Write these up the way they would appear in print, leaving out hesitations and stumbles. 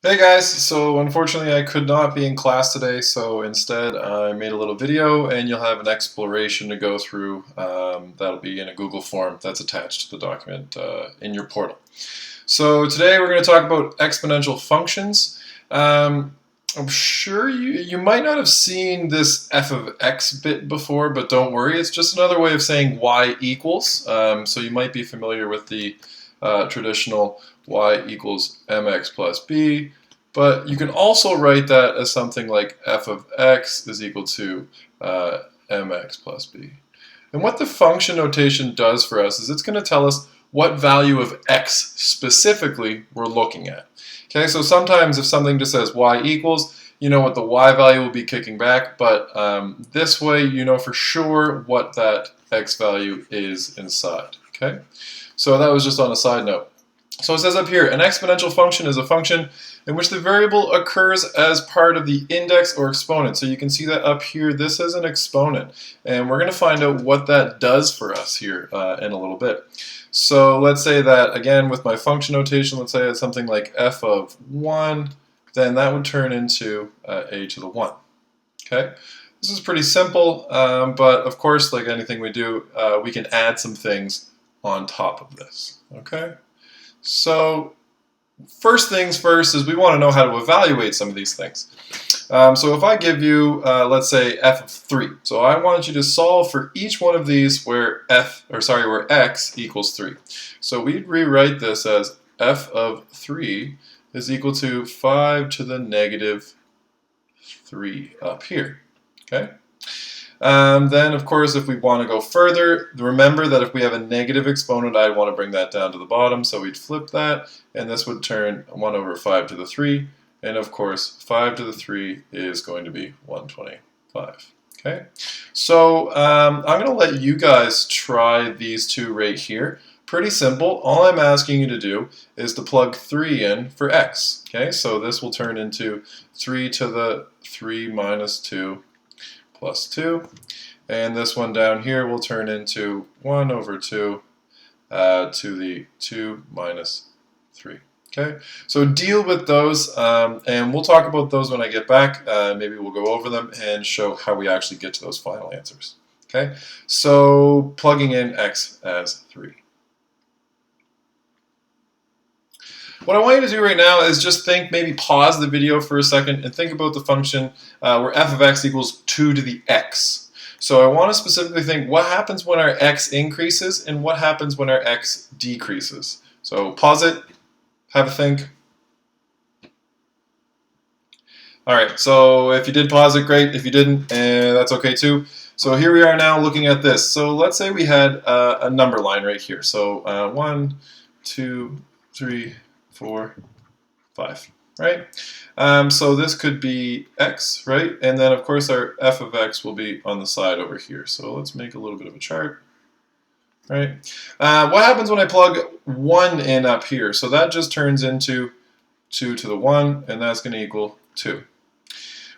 Hey guys, so unfortunately I could not be in class today, so instead I made a little video and you'll have an exploration to go through. That'll be in a Google form that's attached to the document in your portal. So today we're going to talk about exponential functions. I'm sure you might not have seen this f of x bit before, but don't worry, it's just another way of saying y equals. So you might be familiar with the traditional y equals mx plus b, but you can also write that as something like f of x is equal to mx plus b. And what the function notation does for us is it's going to tell us what value of x specifically we're looking at. Okay, so sometimes if something just says y equals, you know what the y value will be kicking back, but this way you know for sure what that x value is inside. Okay, so that was just on a side note. So it says up here, an exponential function is a function in which the variable occurs as part of the index or exponent. So you can see that up here, this is an exponent. And we're going to find out what that does for us here in a little bit. So let's say that, again, with my function notation, let's say it's something like f of 1, then that would turn into a to the 1. Okay? This is pretty simple, but of course, like anything we do, we can add some things on top of this. Okay? So first things first is we want to know how to evaluate some of these things. So if I give you, let's say, f of 3. So I want you to solve for each one of these where where x equals 3. So we'd rewrite this as f of 3 is equal to 5 to the negative 3 up here. Okay? Then, of course, if we want to go further, remember that if we have a negative exponent, I'd want to bring that down to the bottom, so we'd flip that, and this would turn 1 over 5 to the 3, and of course, 5 to the 3 is going to be 125. Okay, so I'm going to let you guys try these two right here. Pretty simple. All I'm asking you to do is to plug 3 in for x. Okay, so this will turn into 3 to the 3 minus 2 plus 2, and this one down here will turn into 1 over 2 to the 2 minus 3. Okay, so deal with those, and we'll talk about those when I get back. Maybe we'll go over them and show how we actually get to those final answers. Okay, so plugging in x as 3. What I want you to do right now is just think, maybe pause the video for a second and think about the function where f of x equals 2 to the x. So I want to specifically think what happens when our x increases and what happens when our x decreases. So pause it, have a think. Alright, so if you did pause it, great. If you didn't, that's okay too. So here we are now looking at this. So let's say we had a number line right here. So 1, 2, 3, 4, 5, right? So this could be x, right? And then of course our f of x will be on the side over here. So let's make a little bit of a chart, right? What happens when I plug 1 in up here? So that just turns into 2 to the 1, and that's going to equal 2.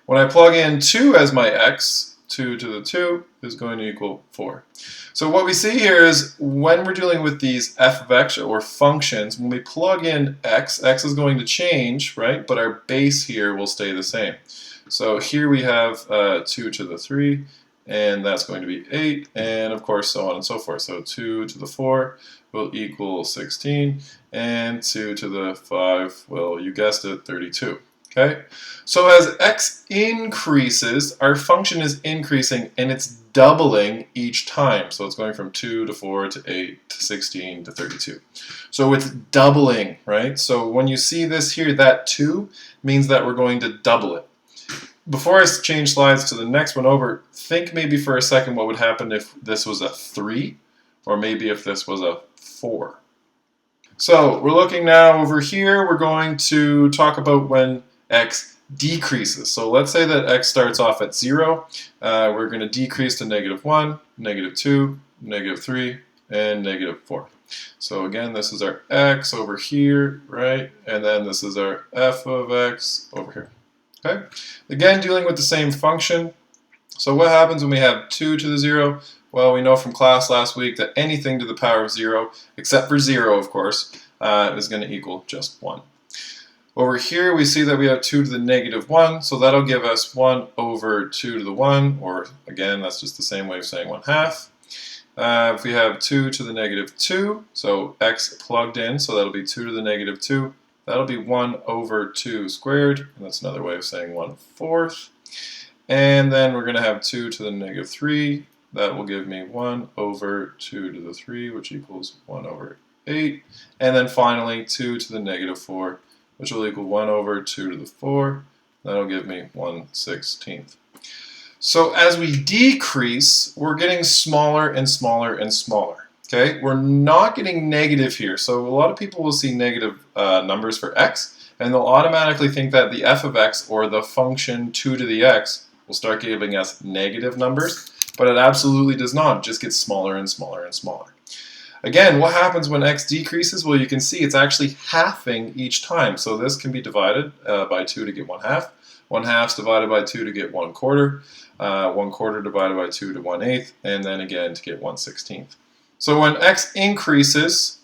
When I plug in 2 as my x, 2 to the 2 is going to equal 4. So what we see here is when we're dealing with these f of x or functions, when we plug in x, x is going to change, right? But our base here will stay the same. So here we have 2 to the 3, and that's going to be 8, and of course so on and so forth. So 2 to the 4 will equal 16, and 2 to the 5 will, you guessed it, 32. Okay, so as x increases, our function is increasing and it's doubling each time. So it's going from 2 to 4 to 8 to 16 to 32. So it's doubling, right? So when you see this here, that 2 means that we're going to double it. Before I change slides to the next one over, think maybe for a second what would happen if this was a 3, or maybe if this was a 4. So we're looking now over here, we're going to talk about when x decreases. So let's say that x starts off at 0. We're going to decrease to -1, -2, -3, and -4. So again, this is our x over here, right? And then this is our f of x over here. Okay? Again, dealing with the same function. So what happens when we have 2 to the 0? Well, we know from class last week that anything to the power of 0, except for 0, of course, is going to equal just 1. Over here we see that we have 2 to the negative 1, so that'll give us 1 over 2 to the 1, or again, that's just the same way of saying 1/2. If we have 2 to the negative 2, so x plugged in, so that'll be 2 to the negative 2. That'll be 1 over 2 squared, and that's another way of saying 1/4. And then we're going to have 2 to the negative 3. That will give me 1 over 2 to the 3, which equals 1 over 8. And then finally 2 to the negative 4, which will equal 1 over 2 to the 4. That'll give me 1/16. So as we decrease, we're getting smaller and smaller and smaller. Okay, we're not getting negative here. So a lot of people will see negative numbers for x, and they'll automatically think that the f of x, or the function 2 to the x, will start giving us negative numbers, but it absolutely does not. It just gets smaller and smaller and smaller. Again, what happens when x decreases? Well, you can see it's actually halving each time. So this can be divided by 2 to get 1/2. 1/2 is divided by 2 to get 1/4. 1/4 divided by 2 to 1/8, and then again to get 1/16. So when x increases,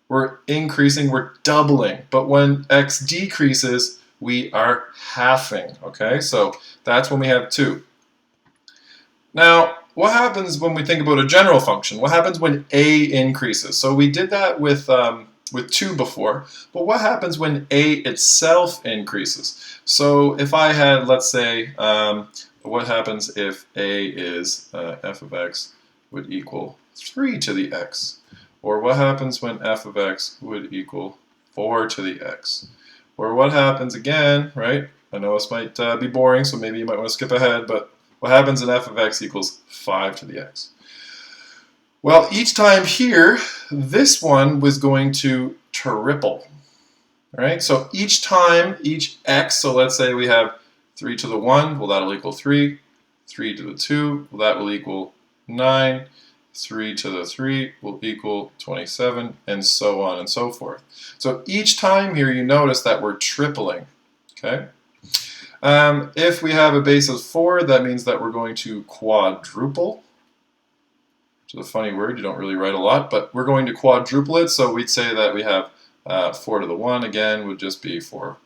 we're increasing, we're doubling. But when x decreases, we are halving. Okay, so that's when we have 2. Now, what happens when we think about a general function? What happens when a increases? So we did that with 2 before, but what happens when a itself increases? So if I had, let's say, what happens if a is f of x would equal 3 to the x? Or what happens when f of x would equal 4 to the x? Or what happens again, right? I know this might be boring, so maybe you might want to skip ahead, but what happens if f of x equals 5 to the x? Well, each time here, this one was going to triple. All right, so each time, each x, so let's say we have 3 to the 1, well, that'll equal 3. 3 to the 2, well, that will equal 9. 3 to the 3 will equal 27, and so on and so forth. So each time here, you notice that we're tripling. Okay. If we have a base of 4, that means that we're going to quadruple. Which is a funny word, you don't really write a lot, but we're going to quadruple it, so we'd say that we have 4 to the 1, again, would just be 4.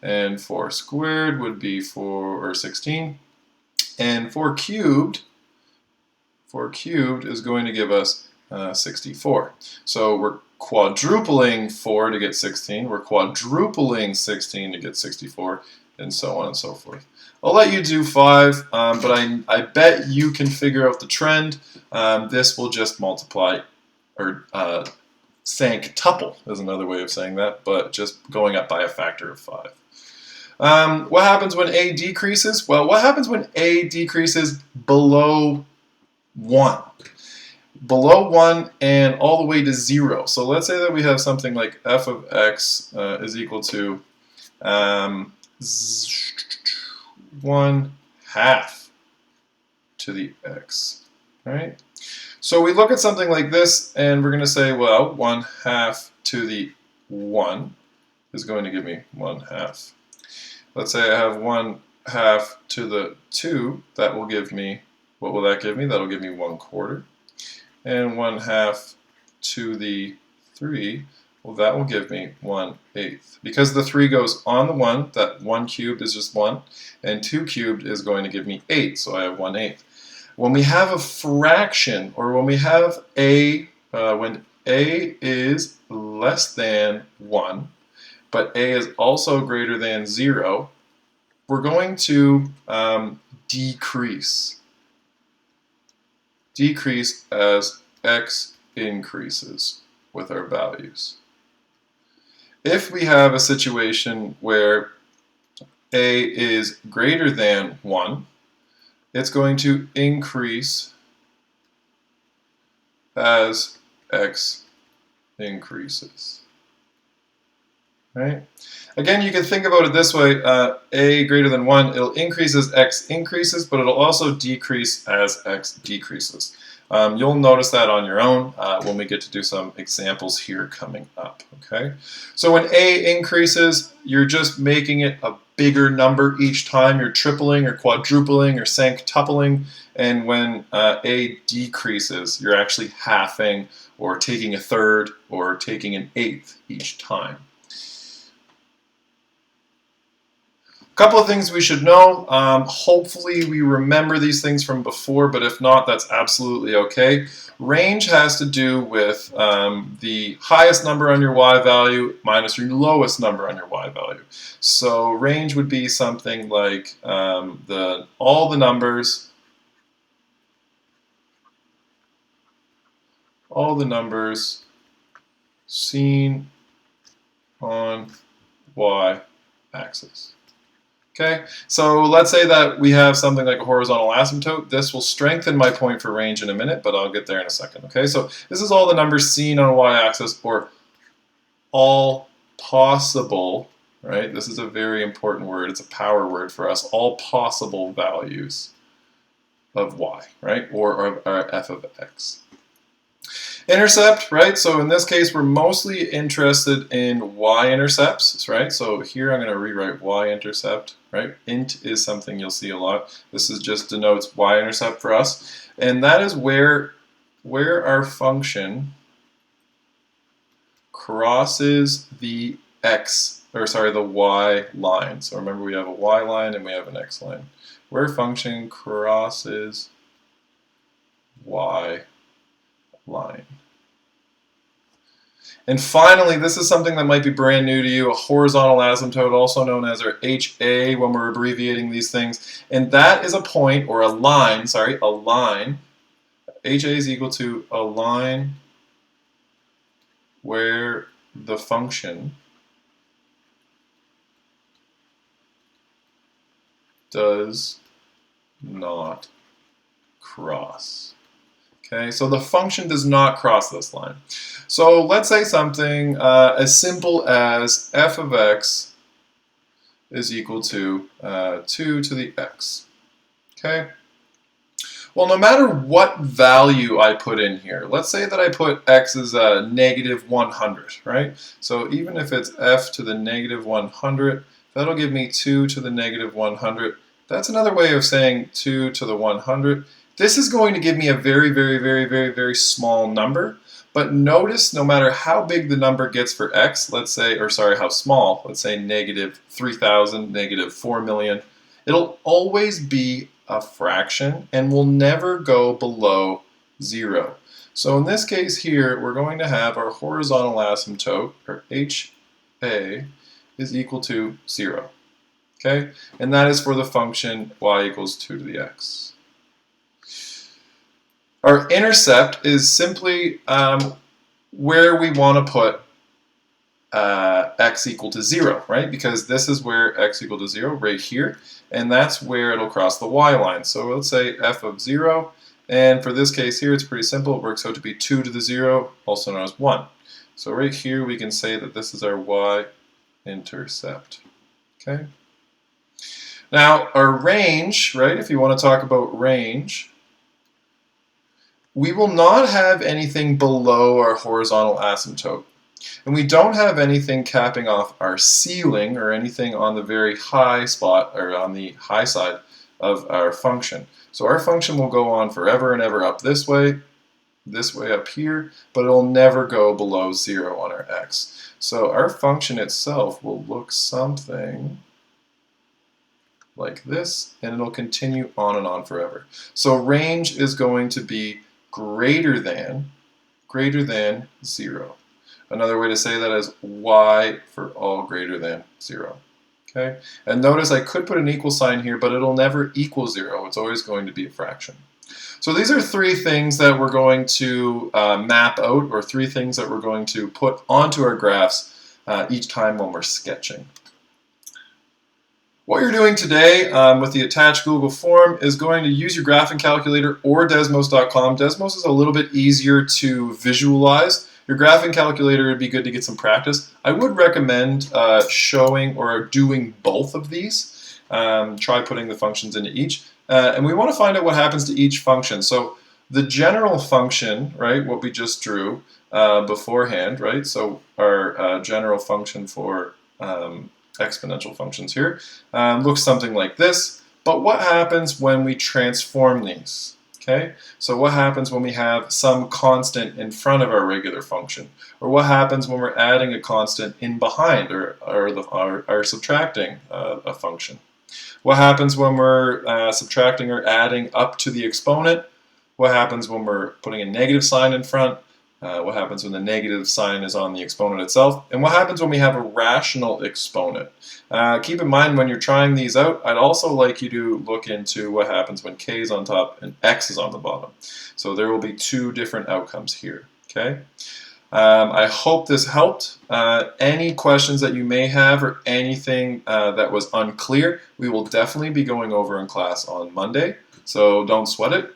And 4 squared would be 16. And 4 cubed is going to give us 64. So we're quadrupling 4 to get 16, we're quadrupling 16 to get 64, and so on and so forth. I'll let you do 5, but I bet you can figure out the trend. This will just multiply, or sanctuple is another way of saying that, but just going up by a factor of 5. What happens when a decreases? Well, what happens when a decreases below 1? Below 1 and all the way to 0. So let's say that we have something like f of x is equal to 1/2 to the x, right? So we look at something like this, and we're going to say, well, 1/2 to the 1 is going to give me 1/2. Let's say I have 1/2 to the 2, that will give me, what will that give me? That'll give me 1/4. And 1/2 to the 3, well, that will give me 1/8. Because the 3 goes on the 1, that 1 cubed is just 1, and 2 cubed is going to give me 8, so I have 1/8. When we have a fraction, or when we have when a is less than 1, but a is also greater than 0, we're going to decrease. Decrease as x increases with our values. If we have a situation where a is greater than 1, it's going to increase as x increases. Right? Again, you can think about it this way, a greater than 1, it'll increase as x increases, but it'll also decrease as x decreases. You'll notice that on your own when we get to do some examples here coming up. Okay, so when a increases, you're just making it a bigger number each time. You're tripling or quadrupling or sanctupling, and when a decreases, you're actually halving or taking a third or taking an eighth each time. Couple of things we should know. Hopefully we remember these things from before, but if not, that's absolutely okay. Range has to do with the highest number on your y value minus your lowest number on your y value. So range would be something like all the numbers seen on y-axis. Okay, so let's say that we have something like a horizontal asymptote. This will strengthen my point for range in a minute, but I'll get there in a second. Okay, so this is all the numbers seen on y-axis, or all possible, right? This is a very important word. It's a power word for us. All possible values of y, right? Or f of x. Intercept, right? So in this case, we're mostly interested in y-intercepts, right? So here I'm going to rewrite y-intercept, right? Int is something you'll see a lot. This is just denotes y-intercept for us. And that is where our function crosses the the y line. So remember, we have a y line and we have an x line. Where function crosses y line. And finally, this is something that might be brand new to you, a horizontal asymptote, also known as our HA when we're abbreviating these things. And that is a point, or a line, a line. HA is equal to a line where the function does not cross. Okay, so the function does not cross this line. So let's say something as simple as f of x is equal to 2 to the x. Okay? Well, no matter what value I put in here, let's say that I put x as a negative 100, right? So even if it's f to the negative 100, that'll give me 2 to the negative 100. That's another way of saying 2 to the 100. This is going to give me a very, very, very, very, very small number. But notice, no matter how big the number gets for x, let's say, or sorry, how small, let's say negative 3,000, negative 4 million, it'll always be a fraction and will never go below 0. So in this case here, we're going to have our horizontal asymptote, or HA, is equal to 0. Okay? And that is for the function y equals 2 to the x. Our intercept is simply where we want to put x equal to 0, right? Because this is where x equal to 0, right here, and that's where it'll cross the y line. So let's say f of 0, and for this case here, it's pretty simple. It works out to be 2 to the 0, also known as 1. So right here, we can say that this is our y-intercept. Okay. Now, our range, right? If you want to talk about range, we will not have anything below our horizontal asymptote. And we don't have anything capping off our ceiling or anything on the very high spot or on the high side of our function. So our function will go on forever and ever up this way up here, but it'll never go below 0 on our x. So our function itself will look something like this, and it'll continue on and on forever. So range is going to be greater than 0. Another way to say that is y for all greater than 0. Okay? And notice I could put an equal sign here, but it'll never equal 0. It's always going to be a fraction. So these are 3 things that we're going to map out, or 3 things that we're going to put onto our graphs each time when we're sketching. What you're doing today with the attached Google form is going to use your graphing calculator or Desmos.com. Desmos is a little bit easier to visualize. Your graphing calculator would be good to get some practice. I would recommend showing or doing both of these. Try putting the functions into each. And we want to find out what happens to each function. So the general function, right, what we just drew beforehand, right, so our general function for exponential functions here looks something like this. But what happens when we transform these? Okay, so what happens when we have some constant in front of our regular function? Or what happens when we're adding a constant in behind or subtracting a function? What happens when we're subtracting or adding up to the exponent? What happens when we're putting a negative sign in front? What happens when the negative sign is on the exponent itself? And what happens when we have a rational exponent? Keep in mind when you're trying these out, I'd also like you to look into what happens when k is on top and x is on the bottom. So there will be two different outcomes here. Okay. I hope this helped. Any questions that you may have or anything that was unclear, we will definitely be going over in class on Monday, so don't sweat it.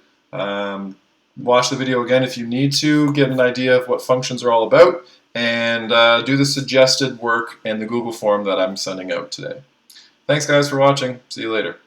Watch the video again if you need to, get an idea of what functions are all about, and do the suggested work in the Google form that I'm sending out today. Thanks guys for watching. See you later.